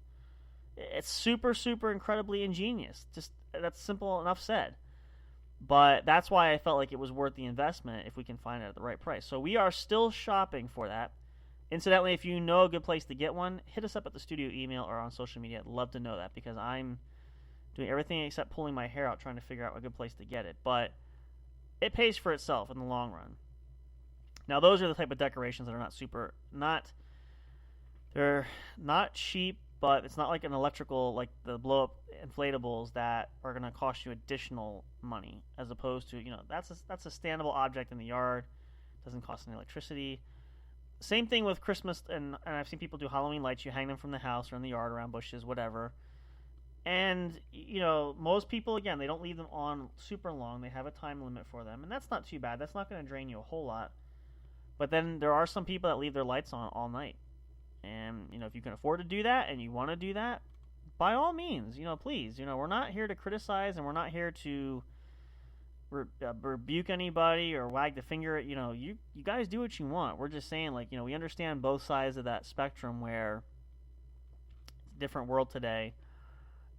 It's super, super incredibly ingenious. Just, that's simple enough said. But that's why I felt like it was worth the investment if we can find it at the right price. So we are still shopping for that. Incidentally, if you know a good place to get one, hit us up at the studio email or on social media. I'd love to know that, because I'm doing everything except pulling my hair out trying to figure out a good place to get it. But it pays for itself in the long run. Now, those are the type of decorations that are they're not cheap, but it's not like an electrical, like the blow-up inflatables that are going to cost you additional money, as opposed to, that's a standable object in the yard. Doesn't cost any electricity. Same thing with Christmas, and I've seen people do Halloween lights. You hang them from the house or in the yard around bushes, whatever. And, most people, again, they don't leave them on super long. They have a time limit for them, and that's not too bad. That's not going to drain you a whole lot. But then there are some people that leave their lights on all night. And, if you can afford to do that and you want to do that, by all means, please. We're not here to criticize, and we're not here to rebuke anybody or wag the finger at, you guys do what you want. We're just saying, like, we understand both sides of that spectrum, where it's a different world today,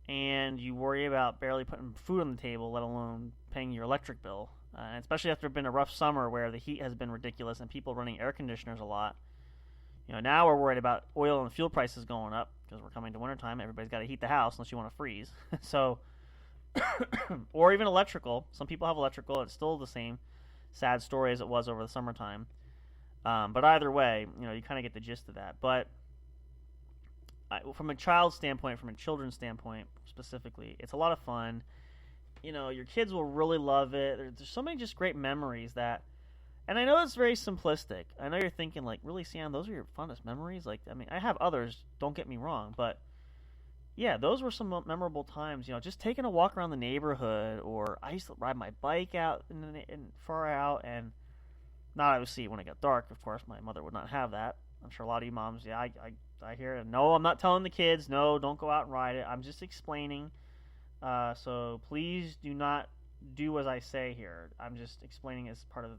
and you worry about barely putting food on the table, let alone paying your electric bill. And especially after been a rough summer where the heat has been ridiculous and people running air conditioners a lot. Now we're worried about oil and fuel prices going up because we're coming to wintertime. Everybody's got to heat the house unless you want to freeze. So, or even electrical. Some people have electrical. It's still the same sad story as it was over the summertime. But either way, you kind of get the gist of that. But from a child's standpoint, from a children's standpoint specifically, it's a lot of fun. Your kids will really love it. There's so many just great memories that, and I know it's very simplistic. I know you're thinking, like, really, Sam, those are your funnest memories? Like, I mean, I have others, don't get me wrong, but yeah, those were some memorable times. Just taking a walk around the neighborhood, or I used to ride my bike out in far out, and not obviously when it got dark. Of course, my mother would not have that. I'm sure a lot of you moms, yeah, I hear it. No, I'm not telling the kids, no, don't go out and ride it. I'm just explaining. So please do not do as I say here. I'm just explaining as part of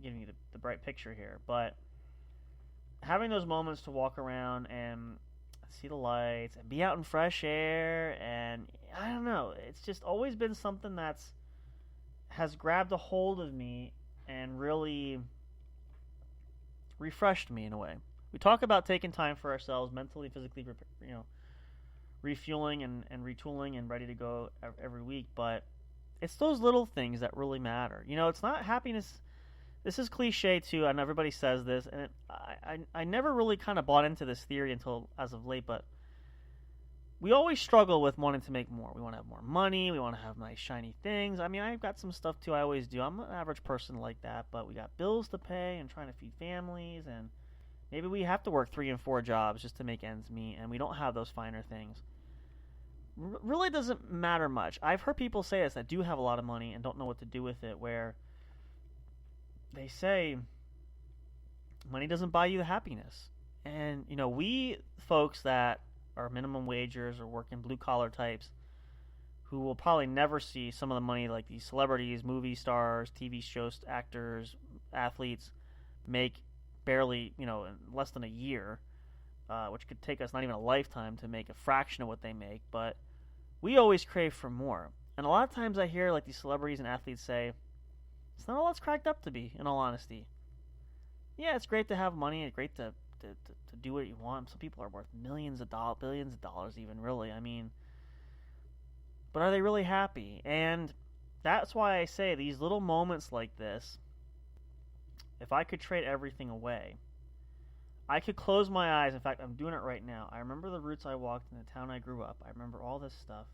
giving you the bright picture here. But having those moments to walk around and see the lights and be out in fresh air, and I don't know, it's just always been something has grabbed a hold of me and really refreshed me in a way. We talk about taking time for ourselves mentally, physically, refueling and retooling and ready to go every week, but it's those little things that really matter. It's not happiness. This is cliche too, and everybody says this, and I never really kind of bought into this theory until as of late, but we always struggle with wanting to make more. We want to have more money. We want to have nice shiny things. I mean, I've got some stuff too. I always do. I'm an average person like that, but we got bills to pay and trying to feed families, and maybe we have to work 3 and 4 jobs just to make ends meet, and we don't have those finer things. Really doesn't matter much. I've heard people say this that do have a lot of money and don't know what to do with it, where they say money doesn't buy you the happiness. And, we folks that are minimum wagers or working blue-collar types who will probably never see some of the money like these celebrities, movie stars, TV shows, actors, athletes make barely, in less than a year, which could take us not even a lifetime to make a fraction of what they make, but we always crave for more. And a lot of times I hear like these celebrities and athletes say, it's not all it's cracked up to be, in all honesty. Yeah, it's great to have money, it's great to do what you want. Some people are worth millions of dollars, billions of dollars even, really. I mean, but are they really happy? And that's why I say these little moments like this, if I could trade everything away, I could close my eyes. In fact, I'm doing it right now. I remember the routes I walked in the town I grew up. I remember all this stuff,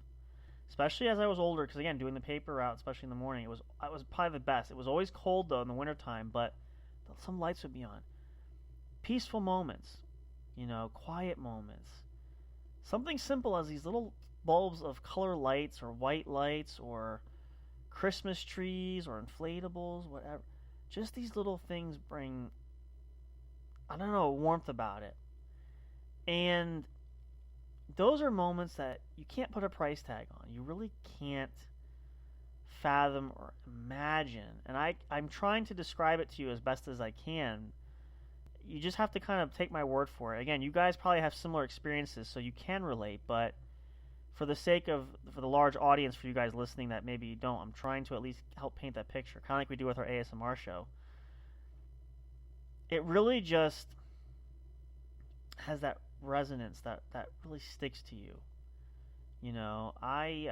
especially as I was older, because again, doing the paper route, especially in the morning, it was probably the best. It was always cold though in the wintertime, but some lights would be on. Peaceful moments, quiet moments. Something simple as these little bulbs of color lights or white lights or Christmas trees or inflatables, whatever. Just these little things bring, I don't know, warmth about it. And those are moments that you can't put a price tag on. You really can't fathom or imagine. And I'm trying to describe it to you as best as I can. You just have to kind of take my word for it. Again, you guys probably have similar experiences, so you can relate, but for the sake of, for the large audience for you guys listening that maybe you don't, I'm trying to at least help paint that picture, kind of like we do with our ASMR show. It really just has that resonance that really sticks to you. You know, I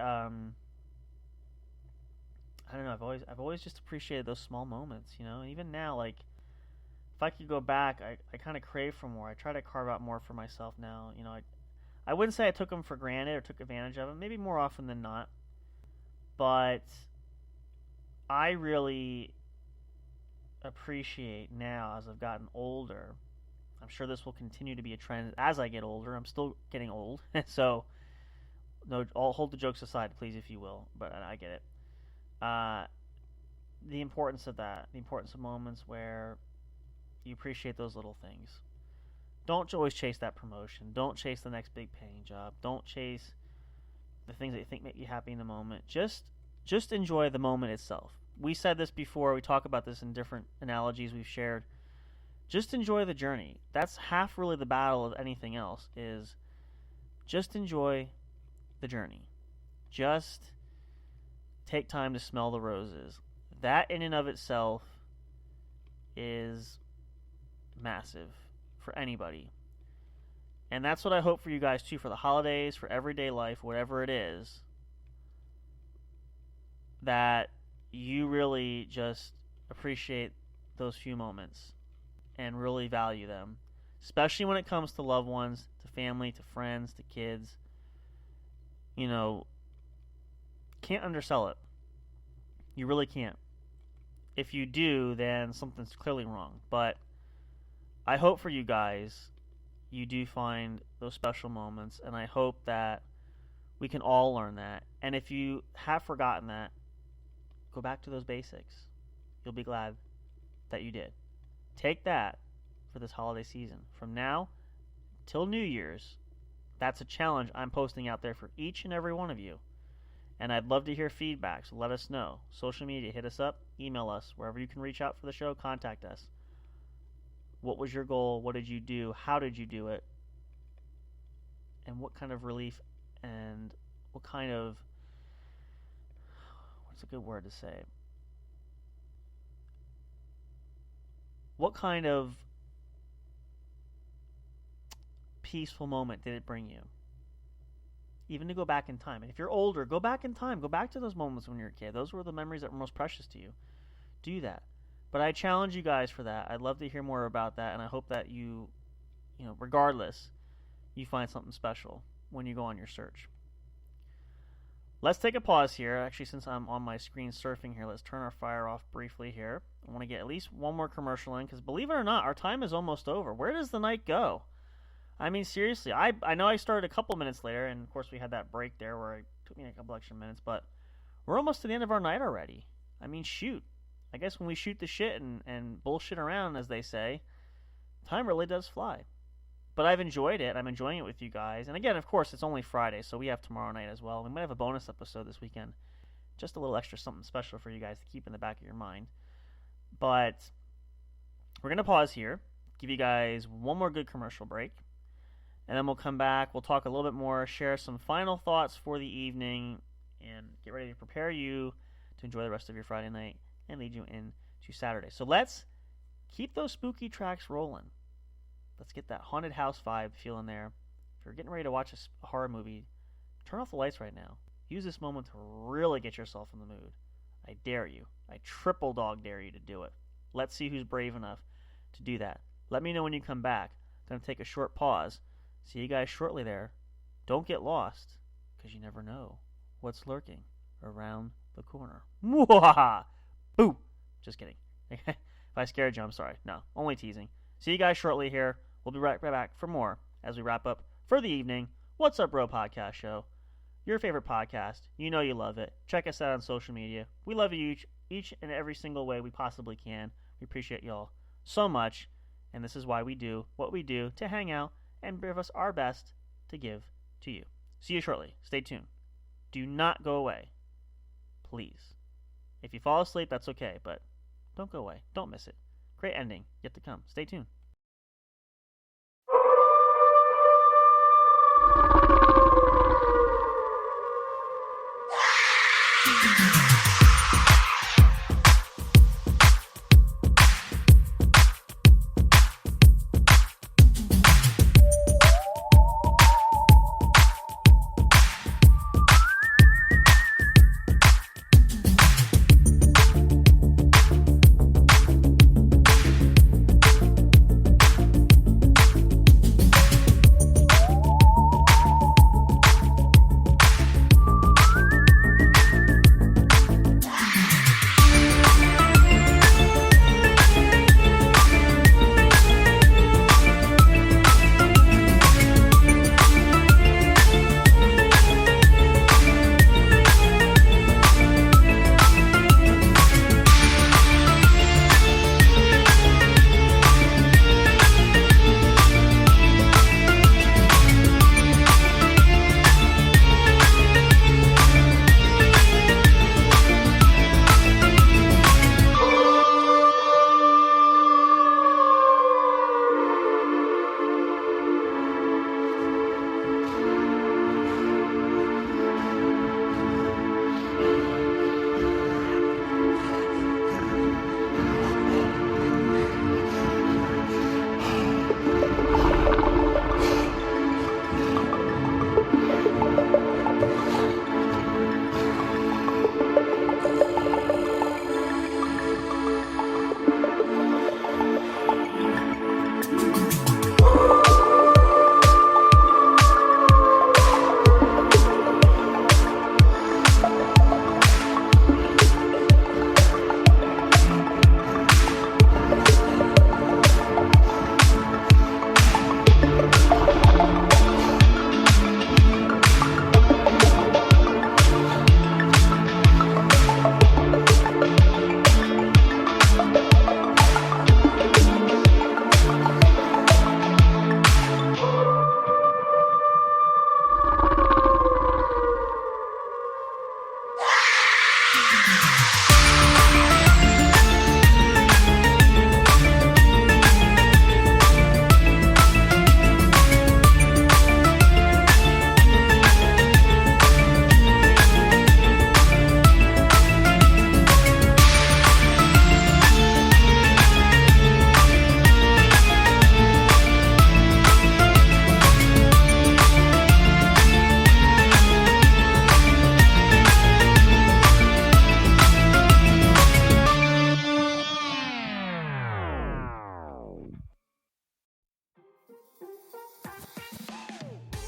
don't know, I've always just appreciated those small moments, you know, and even now, like, if I could go back, I kind of crave for more. I try to carve out more for myself now. You know, I wouldn't say I took them for granted or took advantage of them, maybe more often than not. But I really appreciate now as I've gotten older. I'm sure this will continue to be a trend as I get older. I'm still getting old, so no, I'll hold the jokes aside, please, if you will. But I get it. The importance of that, the importance of moments where you appreciate those little things. Don't always chase that promotion. Don't chase the next big paying job. Don't chase the things that you think make you happy in the moment. Just enjoy the moment itself. We said this before. We talk about this in different analogies we've shared. Just enjoy the journey. That's half really the battle of anything else, is just enjoy the journey. Just take time to smell the roses. That in and of itself is massive for anybody. And that's what I hope for you guys too, for the holidays, for everyday life, whatever it is, that you really just appreciate those few moments and really value them, especially when it comes to loved ones, to family, to friends, to kids. You know, can't undersell it. You really can't. If you do, then something's clearly wrong. But I hope for you guys, you do find those special moments, and I hope that we can all learn that. And if you have forgotten that, go back to those basics. You'll be glad that you did. Take that for this holiday season. From now till New Year's, that's a challenge I'm posting out there for each and every one of you. And I'd love to hear feedback, so let us know. Social media, hit us up, email us, wherever you can reach out for the show, contact us. What was your goal? What did you do? How did you do it? And what kind of relief and what kind of, what's a good word to say? What kind of peaceful moment did it bring you? Even to go back in time. And if you're older, go back in time. Go back to those moments when you were a kid. Those were the memories that were most precious to you. Do that. But I challenge you guys for that. I'd love to hear more about that, and I hope that you know, regardless, you find something special when you go on your search. Let's take a pause here. Actually, since I'm on my screen surfing here, let's turn our fire off briefly here. I want to get at least one more commercial in, because believe it or not, our time is almost over. Where does the night go? I mean, seriously, I know I started a couple minutes later, and of course we had that break there where it took me a couple extra minutes, but we're almost to the end of our night already. I mean, shoot. I guess when we shoot the shit and bullshit around, as they say, time really does fly. But I've enjoyed it. I'm enjoying it with you guys. And again, of course, it's only Friday, so we have tomorrow night as well. We might have a bonus episode this weekend. Just a little extra something special for you guys to keep in the back of your mind. But we're going to pause here, give you guys one more good commercial break. And then we'll come back. We'll talk a little bit more, share some final thoughts for the evening, and get ready to prepare you to enjoy the rest of your Friday night and lead you into Saturday. So let's keep those spooky tracks rolling. Let's get that haunted house vibe feeling there. If you're getting ready to watch a horror movie, turn off the lights right now. Use this moment to really get yourself in the mood. I dare you. I triple dog dare you to do it. Let's see who's brave enough to do that. Let me know when you come back. I'm going to take a short pause. See you guys shortly there. Don't get lost, because you never know what's lurking around the corner. Mwahaha! Boo! Just kidding. If I scared you, I'm sorry. No, only teasing. See you guys shortly here. We'll be right back for more as we wrap up for the evening. What's Up Bro Podcast Show. Your favorite podcast. You know you love it. Check us out on social media. We love you each and every single way we possibly can. We appreciate y'all so much. And this is why we do what we do, to hang out and give us our best to give to you. See you shortly. Stay tuned. Do not go away. Please. If you fall asleep, that's okay, but don't go away. Don't miss it. Great ending yet to come. Stay tuned.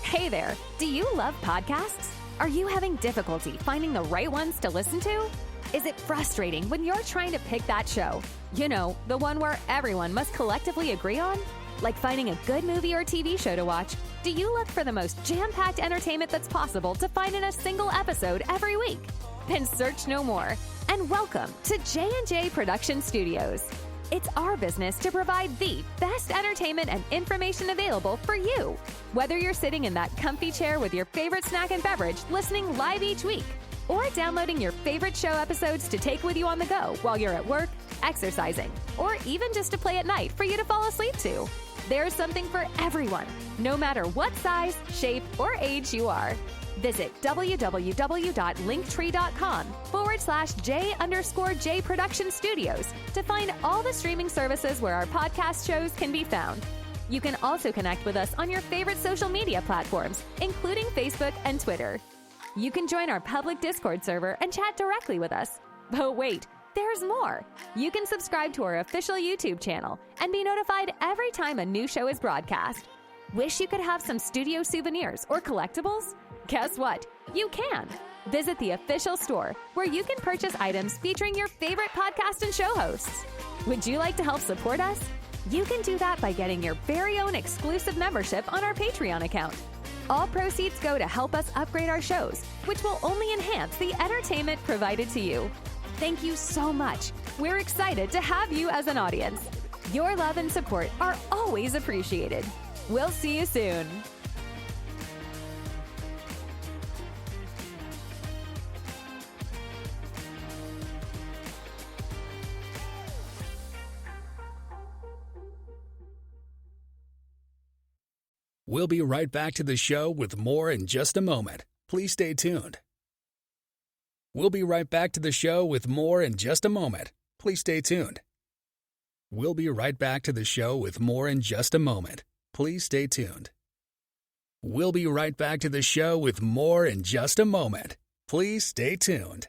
Hey there, do you love podcasts? Are you having difficulty finding the right ones to listen to? Is it frustrating when you're trying to pick that show? You know, the one where everyone must collectively agree on? Like finding a good movie or TV show to watch, do you look for the most jam-packed entertainment that's possible to find in a single episode every week? Then search no more, and welcome to J&J Production Studios. It's our business to provide the best entertainment and information available for you. Whether you're sitting in that comfy chair with your favorite snack and beverage listening live each week, or downloading your favorite show episodes to take with you on the go while you're at work, exercising, or even just to play at night for you to fall asleep to. There's something for everyone, no matter what size, shape, or age you are. Visit www.linktree.com/J_J Production Studios to find all the streaming services where our podcast shows can be found. You can also connect with us on your favorite social media platforms, including Facebook and Twitter. You can join our public Discord server and chat directly with us. But wait, there's more. You can subscribe to our official YouTube channel and be notified every time a new show is broadcast. Wish you could have some studio souvenirs or collectibles? Guess what? You can. Visit the official store where you can purchase items featuring your favorite podcast and show hosts. Would you like to help support us? You can do that by getting your very own exclusive membership on our Patreon account. All proceeds go to help us upgrade our shows, which will only enhance the entertainment provided to you. Thank you so much. We're excited to have you as an audience. Your love and support are always appreciated. We'll see you soon. We'll be right back to the show with more in just a moment. Please stay tuned. We'll be right back to the show with more in just a moment. Please stay tuned. We'll be right back to the show with more in just a moment. Please stay tuned. We'll be right back to the show with more in just a moment. Please stay tuned.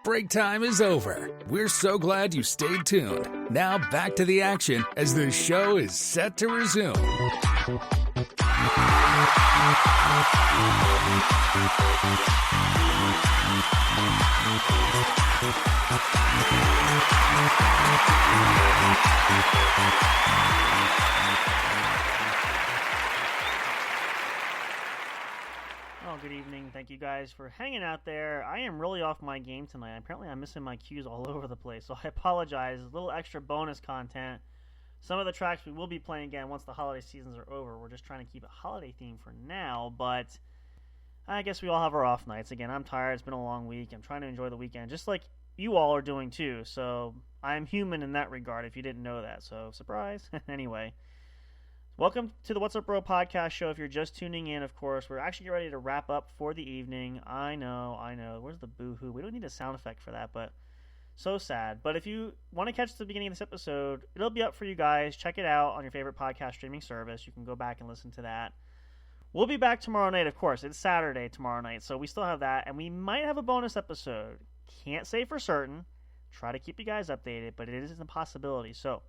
Break time is over. We're so glad you stayed tuned. Now back to the action as the show is set to resume. Oh, good evening. Thank you guys for hanging out there. I am really off my game tonight. Apparently I'm missing my cues all over the place, so I apologize. A little extra bonus content. Some of the tracks we will be playing again once the holiday seasons are over. We're just trying to keep a holiday theme for now, but I guess we all have our off nights. Again, I'm tired. It's been a long week. I'm trying to enjoy the weekend, just like you all are doing too. So I'm human in that regard, if you didn't know that. So surprise. Anyway, welcome to the What's Up Bro podcast show. If you're just tuning in, of course, we're actually ready to wrap up for the evening. I know. Where's the boo-hoo? We don't need a sound effect for that, but so sad. But if you want to catch the beginning of this episode, it'll be up for you guys. Check it out on your favorite podcast streaming service. You can go back and listen to that. We'll be back tomorrow night, of course. It's Saturday tomorrow night, so we still have that. And we might have a bonus episode. Can't say for certain. Try to keep you guys updated, but it is a possibility. So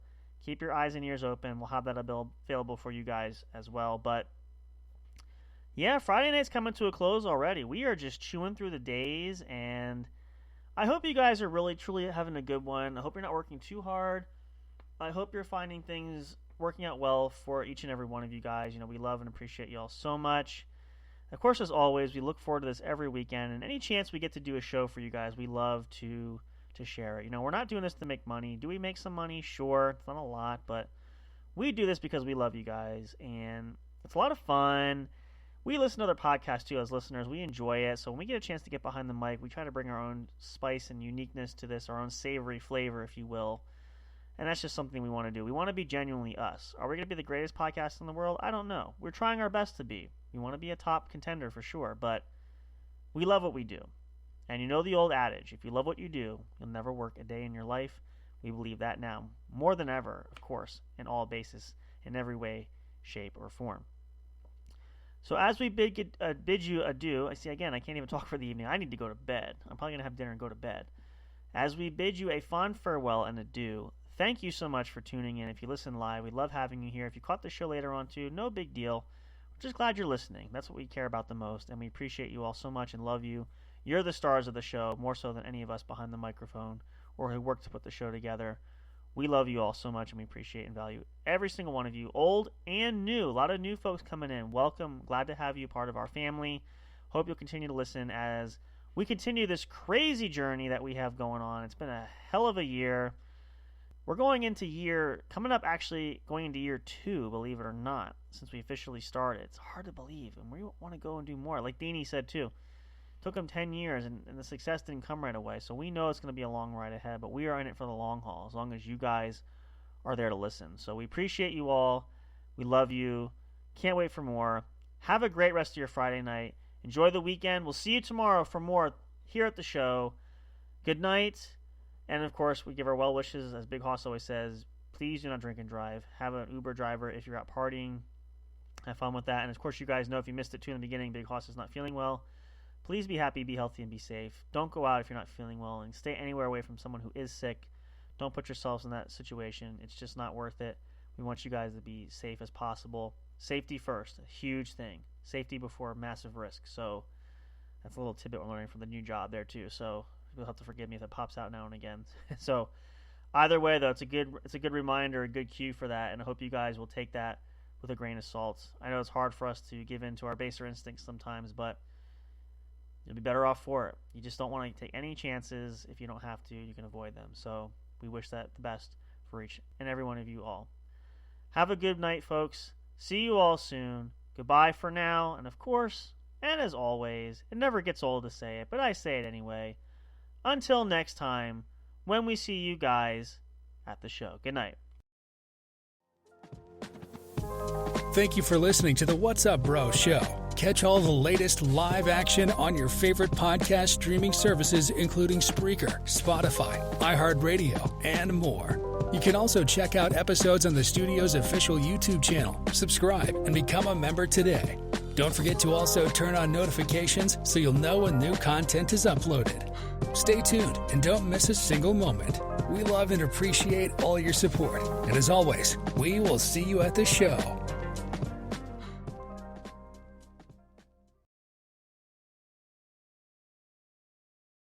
keep your eyes and ears open. We'll have that available for you guys as well. But yeah, Friday night's coming to a close already. We are just chewing through the days, and I hope you guys are really, truly having a good one. I hope you're not working too hard. I hope you're finding things working out well for each and every one of you guys. You know, we love and appreciate you all so much. Of course, as always, we look forward to this every weekend, and any chance we get to do a show for you guys, we love to share it. You know, we're not doing this to make money. Do we make some money? Sure. It's not a lot, but we do this because we love you guys, and it's a lot of fun. we listen to other podcasts too as listeners. We enjoy it. So when we get a chance to get behind the mic, we try to bring our own spice and uniqueness to this, our own savory flavor, if you will. And that's just something we want to do. We want to be genuinely us. Are we going to be the greatest podcast in the world? I don't know. We're trying our best to be. We want to be a top contender for sure, but we love what we do. And you know the old adage, if you love what you do, you'll never work a day in your life. We believe that now, more than ever, of course, in all basis, in every way, shape, or form. So as we bid you adieu, I see again, I can't even talk for the evening. I need to go to bed. I'm probably going to have dinner and go to bed. As we bid you a fond farewell and adieu, thank you so much for tuning in. If you listen live, we love having you here. If you caught the show later on too, no big deal. We're just glad you're listening. That's what we care about the most, and we appreciate you all so much and love you. You're the stars of the show, more so than any of us behind the microphone or who worked to put the show together. We love you all so much, and we appreciate and value every single one of you, old and new. A lot of new folks coming in. Welcome. Glad to have you part of our family. Hope you'll continue to listen as we continue this crazy journey that we have going on. It's been a hell of a year. We're going into year 2, believe it or not, since we officially started. It's hard to believe, and we want to go and do more. Like Deanie said, too. Took him 10 years, and the success didn't come right away. So we know it's going to be a long ride ahead, but we are in it for the long haul, as long as you guys are there to listen. So we appreciate you all. We love you. Can't wait for more. Have a great rest of your Friday night. Enjoy the weekend. We'll see you tomorrow for more here at the show. Good night. And, of course, we give our well wishes, as Big Hoss always says. Please do not drink and drive. Have an Uber driver if you're out partying. Have fun with that. And, of course, you guys know if you missed it, too, in the beginning, Big Hoss is not feeling well. Please be happy, be healthy, and be safe. Don't go out if you're not feeling well, and stay anywhere away from someone who is sick. Don't put yourselves in that situation. It's just not worth it. We want you guys to be safe as possible. Safety first, a huge thing. Safety before massive risk. So that's a little tidbit we're learning from the new job there too. So you'll have to forgive me if it pops out now and again. So either way, though, it's a good reminder, a good cue for that, and I hope you guys will take that with a grain of salt. I know it's hard for us to give in to our baser instincts sometimes, but you'll be better off for it. You just don't want to take any chances. If you don't have to, you can avoid them. So we wish that the best for each and every one of you all. Have a good night, folks. See you all soon. Goodbye for now. And of course, and as always, it never gets old to say it, but I say it anyway. Until next time, when we see you guys at the show. Good night. Thank you for listening to the What's Up Bro show. Catch all the latest live action on your favorite podcast streaming services, including Spreaker, Spotify, iHeartRadio, and more. You can also check out episodes on the studio's official YouTube channel. Subscribe and become a member today. Don't forget to also turn on notifications so you'll know when new content is uploaded. Stay tuned and don't miss a single moment. We love and appreciate all your support. And as always, we will see you at the show.